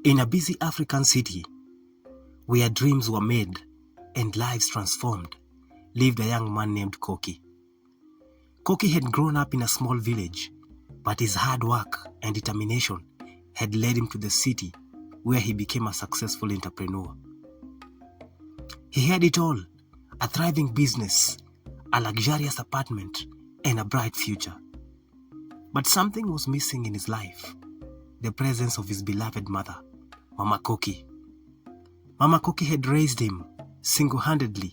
In a busy African city, where dreams were made and lives transformed, lived a young man named Koki. Koki had grown up in a small village, but his hard work and determination had led him to the city where he became a successful entrepreneur. He had it all: a thriving business, a luxurious apartment, and a bright future. But something was missing in his life: the presence of his beloved mother, Mama Koki. Mama Koki had raised him single-handedly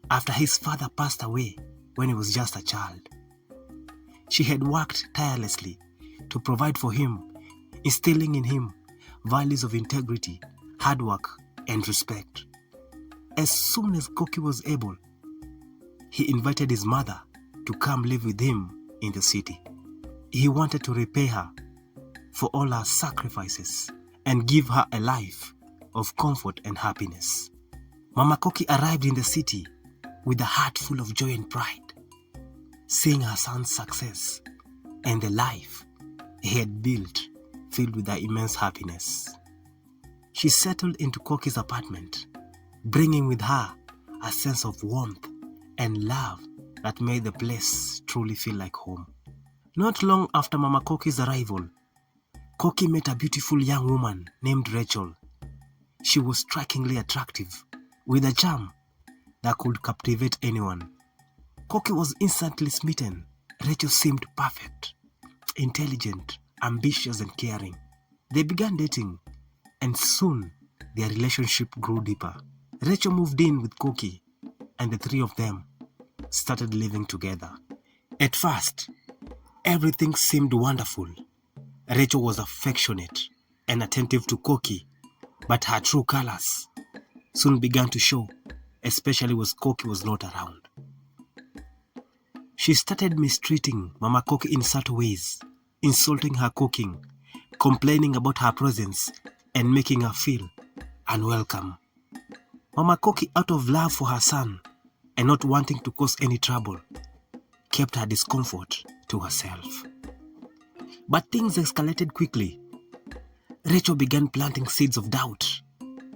after his father passed away when he was just a child. She had worked tirelessly to provide for him, instilling in him values of integrity, hard work, and respect. As soon as Koki was able, he invited his mother to come live with him in the city. He wanted to repay her for all her sacrifices and give her a life of comfort and happiness. Mama Koki arrived in the city with a heart full of joy and pride, seeing her son's success and the life he had built filled with her immense happiness. She settled into Koki's apartment, bringing with her a sense of warmth and love that made the place truly feel like home. Not long after Mama Koki's arrival, Koki met a beautiful young woman named Rachael. She was strikingly attractive, with a charm that could captivate anyone. Koki was instantly smitten. Rachael seemed perfect, intelligent, ambitious, and caring. They began dating, and soon their relationship grew deeper. Rachael moved in with Koki, and the three of them started living together. At first, everything seemed wonderful. Rachael was affectionate and attentive to Koki, but her true colors soon began to show, especially when Koki was not around. She started mistreating Mama Koki in subtle ways, insulting her cooking, complaining about her presence, and making her feel unwelcome. Mama Koki, out of love for her son and not wanting to cause any trouble, kept her discomfort to herself. But things escalated quickly. Rachael began planting seeds of doubt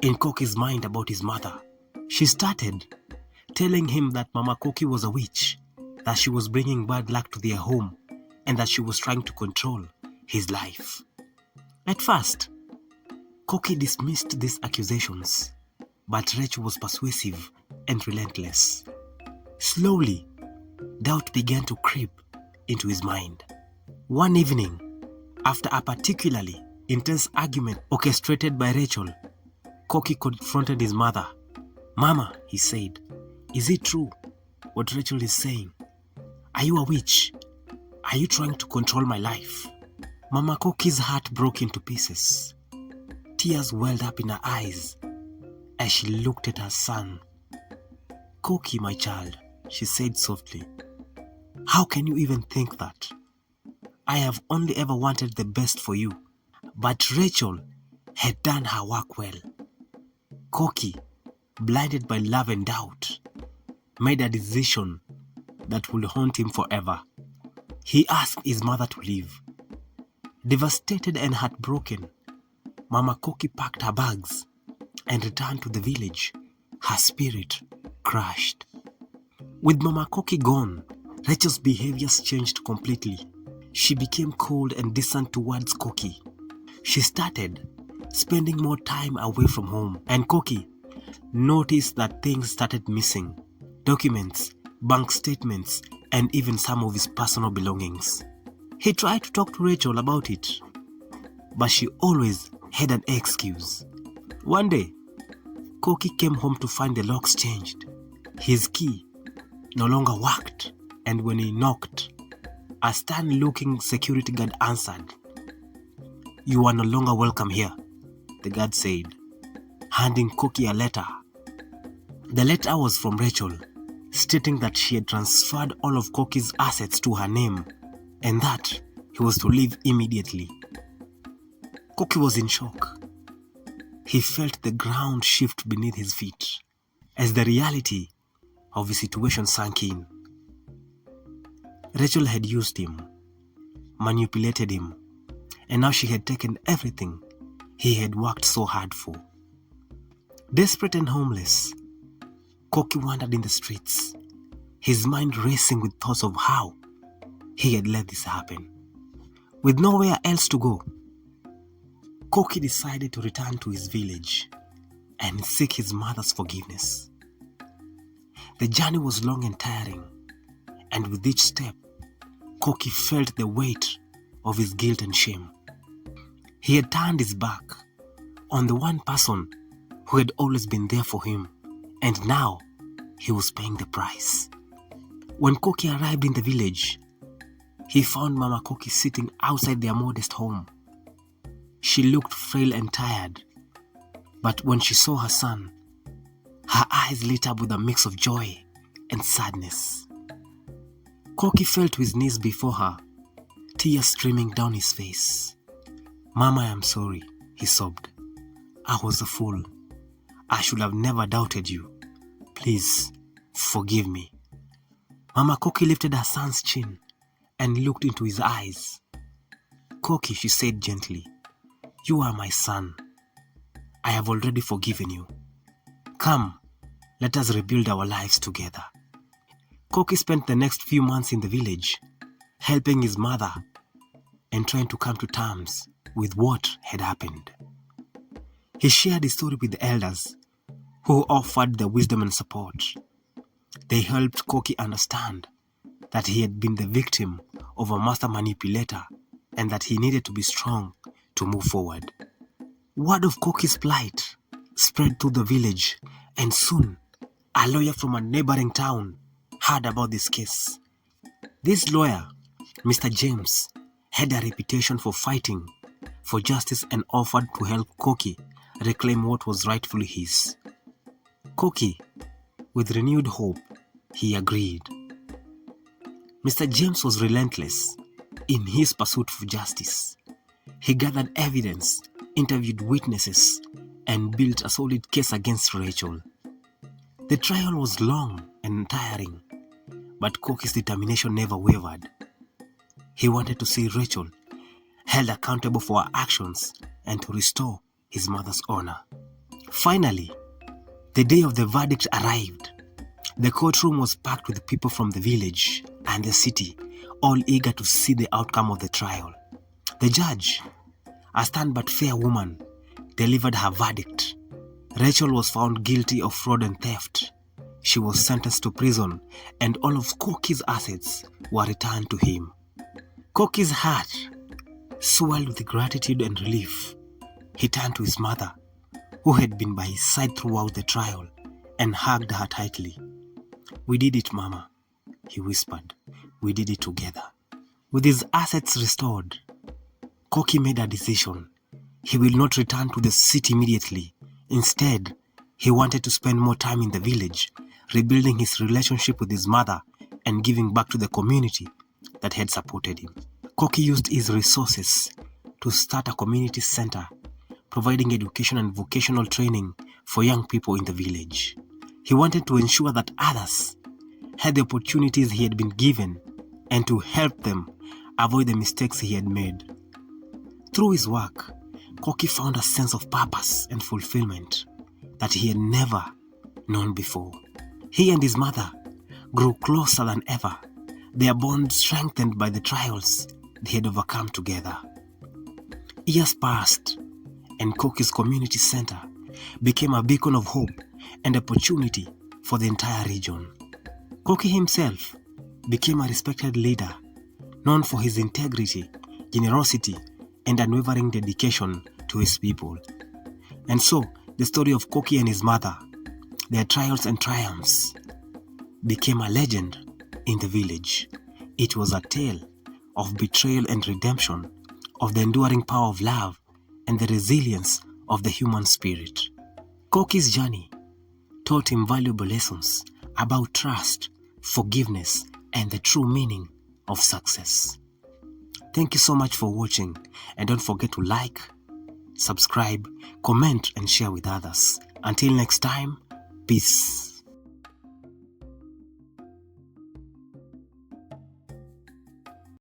in Koki's mind about his mother. She started telling him that Mama Koki was a witch, that she was bringing bad luck to their home, and that she was trying to control his life. At first, Koki dismissed these accusations, but Rachael was persuasive and relentless. Slowly, doubt began to creep into his mind. One evening, after a particularly intense argument orchestrated by Rachael, Koki confronted his mother. "Mama," he said, "is it true what Rachael is saying? Are you a witch? Are you trying to control my life?" Mama Koki's heart broke into pieces. Tears welled up in her eyes as she looked at her son. "Koki, my child," she said softly, "how can you even think that? I have only ever wanted the best for you." But Rachael had done her work well. Koki, blinded by love and doubt, made a decision that would haunt him forever. He asked his mother to leave. Devastated and heartbroken, Mama Koki packed her bags and returned to the village, her spirit crushed. With Mama Koki gone, Rachael's behaviors changed completely. She became cold and distant towards Koki. She started spending more time away from home, and Koki noticed that things started missing: documents, bank statements, and even some of his personal belongings. He tried to talk to Rachael about it, but she always had an excuse. One day, Koki came home to find the locks changed. His key no longer worked, and when he knocked, a stern-looking security guard answered. "You are no longer welcome here," the guard said, handing Koki a letter. The letter was from Rachael, stating that she had transferred all of Koki's assets to her name and that he was to leave immediately. Koki was in shock. He felt the ground shift beneath his feet as the reality of his situation sank in. Rachael had used him, manipulated him, and now she had taken everything he had worked so hard for. Desperate and homeless, Koki wandered in the streets, his mind racing with thoughts of how he had let this happen. With nowhere else to go, Koki decided to return to his village and seek his mother's forgiveness. The journey was long and tiring, and with each step, Koki felt the weight of his guilt and shame. He had turned his back on the one person who had always been there for him, and now he was paying the price. When Koki arrived in the village, he found Mama Koki sitting outside their modest home. She looked frail and tired, but when she saw her son, her eyes lit up with a mix of joy and sadness. Koki fell to his knees before her, tears streaming down his face. "Mama, I am sorry," he sobbed. "I was a fool. I should have never doubted you. Please, forgive me." Mama Koki lifted her son's chin and looked into his eyes. "Koki," she said gently, "you are my son. I have already forgiven you. Come, let us rebuild our lives together." Koki spent the next few months in the village, helping his mother and trying to come to terms with what had happened. He shared his story with the elders, who offered their wisdom and support. They helped Koki understand that he had been the victim of a master manipulator and that he needed to be strong to move forward. Word of Koki's plight spread through the village, and soon a lawyer from a neighboring town heard about this case. This lawyer, Mr. James, had a reputation for fighting for justice and offered to help Koki reclaim what was rightfully his. Koki, with renewed hope, he agreed. Mr. James was relentless in his pursuit for justice. He gathered evidence, interviewed witnesses, and built a solid case against Rachael. The trial was long and tiring, but Koki's determination never wavered. He wanted to see Rachael held accountable for her actions and to restore his mother's honor. Finally, the day of the verdict arrived. The courtroom was packed with people from the village and the city, all eager to see the outcome of the trial. The judge, a stern but fair woman, delivered her verdict. Rachael was found guilty of fraud and theft. She was sentenced to prison, and all of Koki's assets were returned to him. Koki's heart swelled with gratitude and relief. He turned to his mother, who had been by his side throughout the trial, and hugged her tightly. "We did it, Mama," he whispered. "We did it together." With his assets restored, Koki made a decision. He will not return to the city immediately. Instead, he wanted to spend more time in the village, rebuilding his relationship with his mother and giving back to the community that had supported him. Koki used his resources to start a community center, providing education and vocational training for young people in the village. He wanted to ensure that others had the opportunities he had been given and to help them avoid the mistakes he had made. Through his work, Koki found a sense of purpose and fulfillment that he had never known before. He and his mother grew closer than ever, their bond strengthened by the trials they had overcome together. Years passed, and Koki's community center became a beacon of hope and opportunity for the entire region. Koki himself became a respected leader, known for his integrity, generosity, and unwavering dedication to his people. And so, the story of Koki and his mother, their trials and triumphs, became a legend in the village. It was a tale of betrayal and redemption, of the enduring power of love and the resilience of the human spirit. Koki's journey taught him valuable lessons about trust, forgiveness, and the true meaning of success. Thank you so much for watching, and don't forget to like, subscribe, comment, and share with others. Until next time, peace.